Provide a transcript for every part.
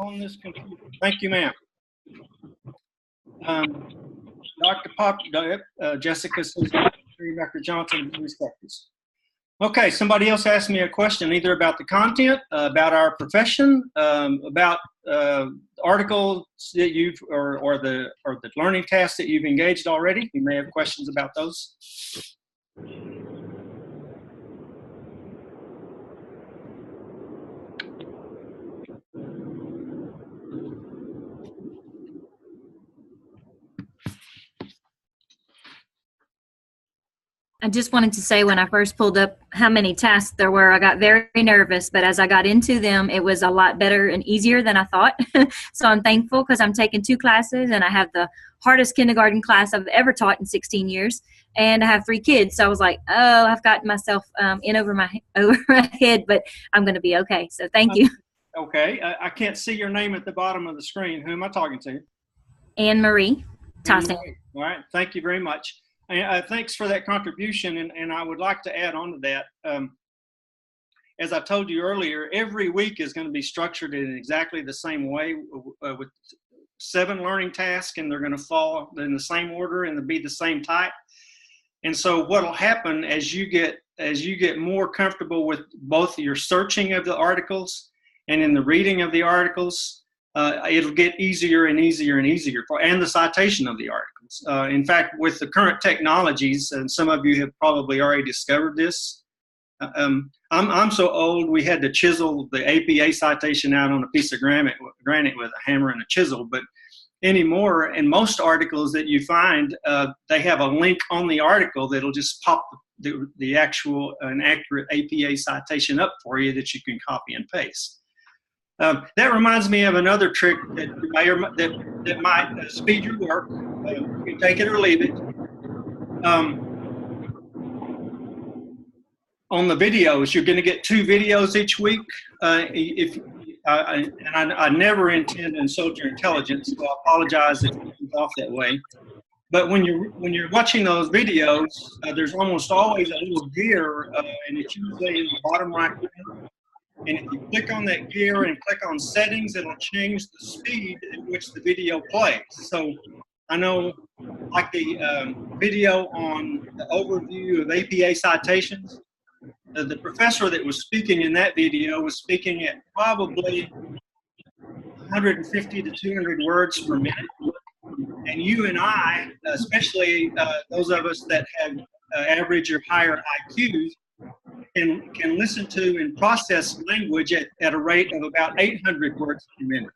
on this computer. Thank you, ma'am. Dr. Pop, Jessica says, Dr. Johnson, seconds. Okay, somebody else asked me a question either about the content, about our profession, about articles that you've, or the learning tasks that you've engaged already. You may have questions about those. I just wanted to say when I first pulled up how many tasks there were, I got very nervous, but as I got into them, it was a lot better and easier than I thought. So I'm thankful because I'm taking 2 classes and I have the hardest kindergarten class I've ever taught in 16 years. And I have 3 kids. So I was like, oh, I've gotten myself in over my head, but I'm going to be okay. So thank you. Okay. I can't see your name at the bottom of the screen. Who am I talking to? Anne Marie Tyson. All right. Thank you very much. Thanks for that contribution, and I would like to add on to that. As I told you earlier, every week is going to be structured in exactly the same way with 7 learning tasks, and they're going to fall in the same order and they'll be the same type. And so what will happen as you get more comfortable with both your searching of the articles and in the reading of the articles, it'll get easier and easier and easier and the citation of the articles. In fact, with the current technologies, and some of you have probably already discovered this, I'm so old we had to chisel the APA citation out on a piece of granite with a hammer and a chisel. But anymore, in most articles that you find, they have a link on the article that'll just pop the actual and accurate APA citation up for you that you can copy and paste. That reminds me of another trick that might speed your work. You can take it or leave it. On the videos, you're going to get 2 videos each week. I never intend to insult your intelligence, so I apologize if it comes off that way. But when you're watching those videos, there's almost always a little gear, and it's usually in the bottom right corner. And if you click on that gear and click on settings, it'll change the speed at which the video plays. So I know, like the video on the overview of APA citations, the professor that was speaking in that video was speaking at probably 150 to 200 words per minute. And you and I, especially those of us that have average or higher IQs, can listen to and process language at a rate of about 800 words per minute.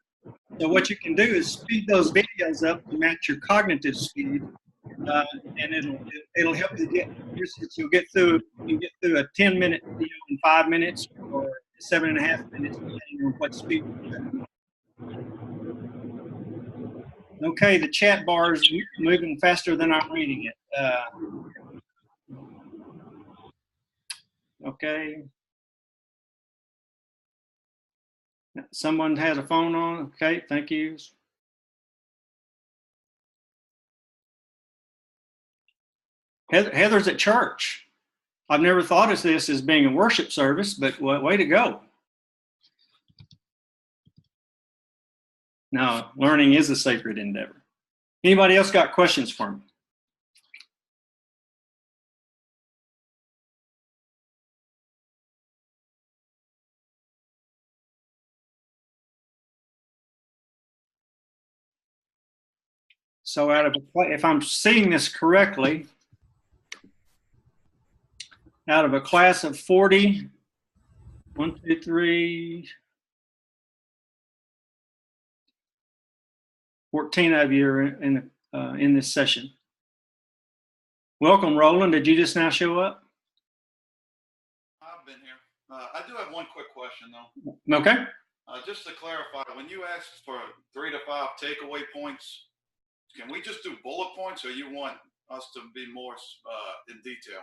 So what you can do is speed those videos up to match your cognitive speed, and it'll help you you'll get through a 10-minute video in 5 minutes or 7.5 minutes, depending on what speed you're at. Okay, the chat bar is moving faster than I'm reading it. Okay. Someone has a phone on. Okay, thank you. Heather's at church. I've never thought of this as being a worship service, but way to go. No, learning is a sacred endeavor. Anybody else got questions for me? So if I'm seeing this correctly, out of a class of 40, 1, 2, 3, 14 of you are in this session. Welcome, Roland. Did you just now show up? I've been here. I do have one quick question, though. Okay. Just to clarify, when you asked for 3 to 5 takeaway points, can we just do bullet points, or you want us to be more in detail?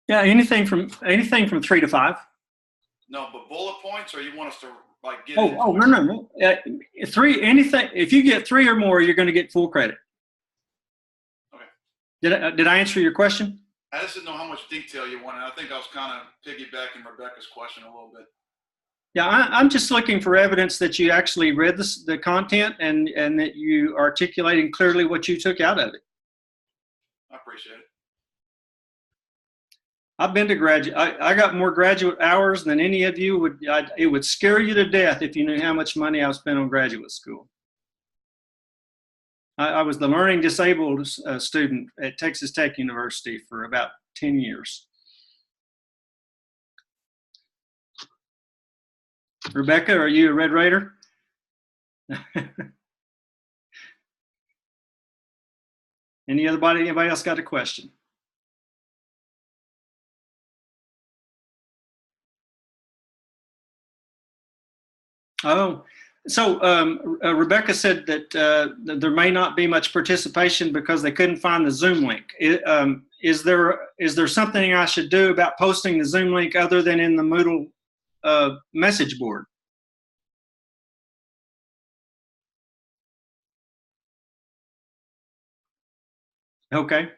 Yeah, anything from 3 to 5. No, but bullet points, or you want us to like get? No. 3. Anything. If you get 3 or more, you're going to get full credit. Okay. Did I answer your question? I just didn't know how much detail you wanted. I think I was kind of piggybacking Rebecca's question a little bit. Yeah, I'm just looking for evidence that you actually read the content and that you articulating clearly what you took out of it. I appreciate it. I've been to graduate. I got more graduate hours than any of you would. It would scare you to death if you knew how much money I've spent on graduate school. I was the learning disabled student at Texas Tech University for about 10 years. Rebecca, are you a Red Raider? Anybody else got a question? Oh, so Rebecca said that there may not be much participation because they couldn't find the Zoom link. Is there something I should do about posting the Zoom link other than in the Moodle message board? Okay.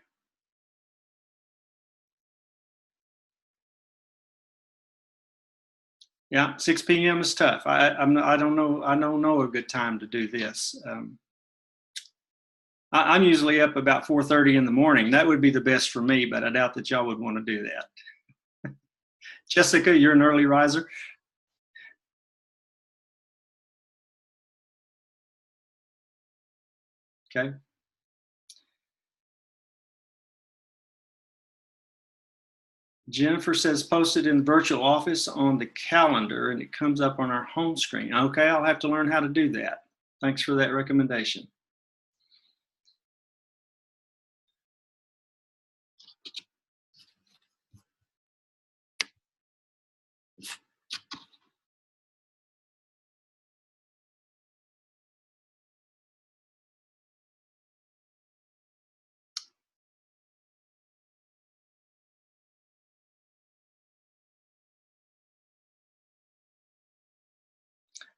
Yeah, 6 p.m. is tough. I don't know a good time to do this. I'm usually up about 4:30 in the morning. That would be the best for me, but I doubt that y'all would want to do that. Jessica, you're an early riser. Okay. Jennifer says posted in the virtual office on the calendar and it comes up on our home screen. Okay, I'll have to learn how to do that. Thanks for that recommendation.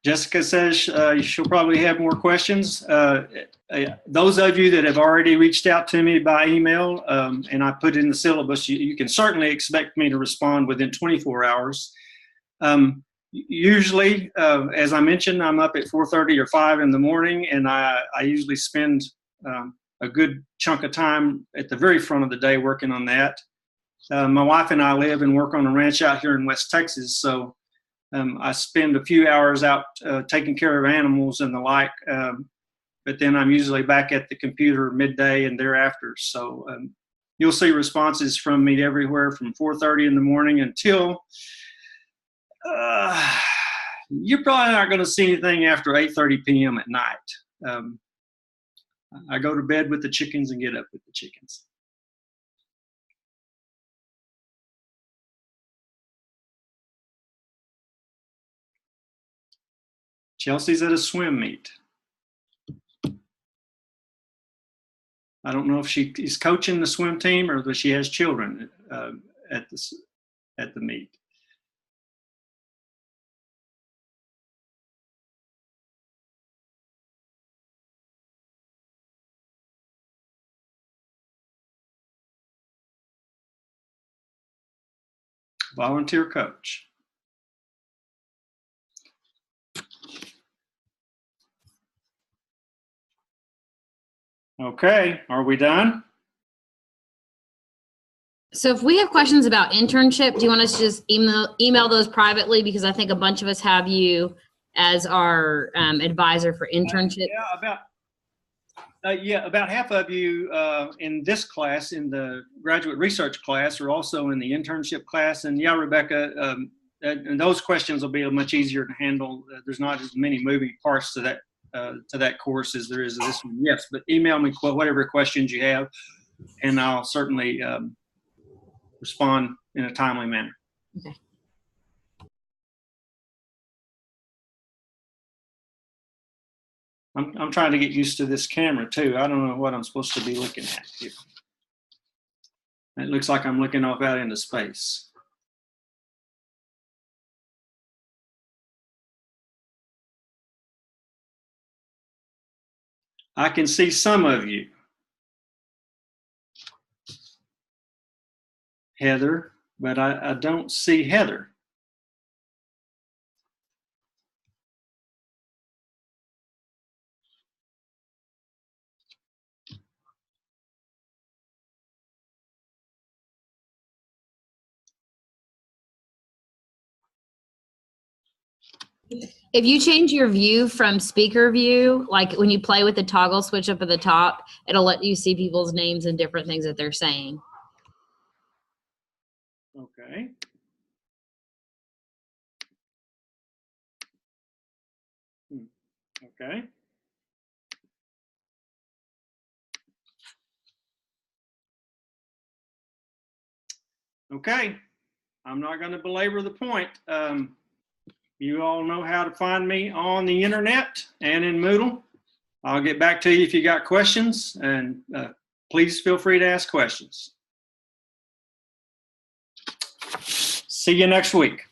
Jessica says she'll probably have more questions. Those of you that have already reached out to me by email, and I put in the syllabus, you can certainly expect me to respond within 24 hours. Usually, as I mentioned, I'm up at 4:30 or 5 in the morning, and I usually spend a good chunk of time at the very front of the day working on that. My wife and I live and work on a ranch out here in West Texas, so I spend a few hours out taking care of animals and the like, but then I'm usually back at the computer midday and thereafter. So you'll see responses from me everywhere from 4:30 in the morning until you're probably not going to see anything after 8:30 p.m. at night. I go to bed with the chickens and get up with the chickens. Chelsea's at a swim meet. I don't know if she is coaching the swim team or that she has children at the meet. Volunteer coach. Okay, are we done? So if we have questions about internship, do you want us to just email those privately? Because I think a bunch of us have you as our advisor for internship. About half of you in this class, in the graduate research class, are also in the internship class. And yeah, Rebecca, and those questions will be much easier to handle. There's not as many moving parts to that course as there is to this one. Yes, but email me whatever questions you have, and I'll certainly respond in a timely manner. Okay. I'm trying to get used to this camera too. I don't know what I'm supposed to be looking at here. It looks like I'm looking off out into space. I can see some of you. Heather, but I don't see Heather. If you change your view from speaker view, like when you play with the toggle switch up at the top, it'll let you see people's names and different things that they're saying. Okay. Okay. Okay. I'm not going to belabor the point. You all know how to find me on the internet and in Moodle. I'll get back to you if you got questions, and please feel free to ask questions. See you next week.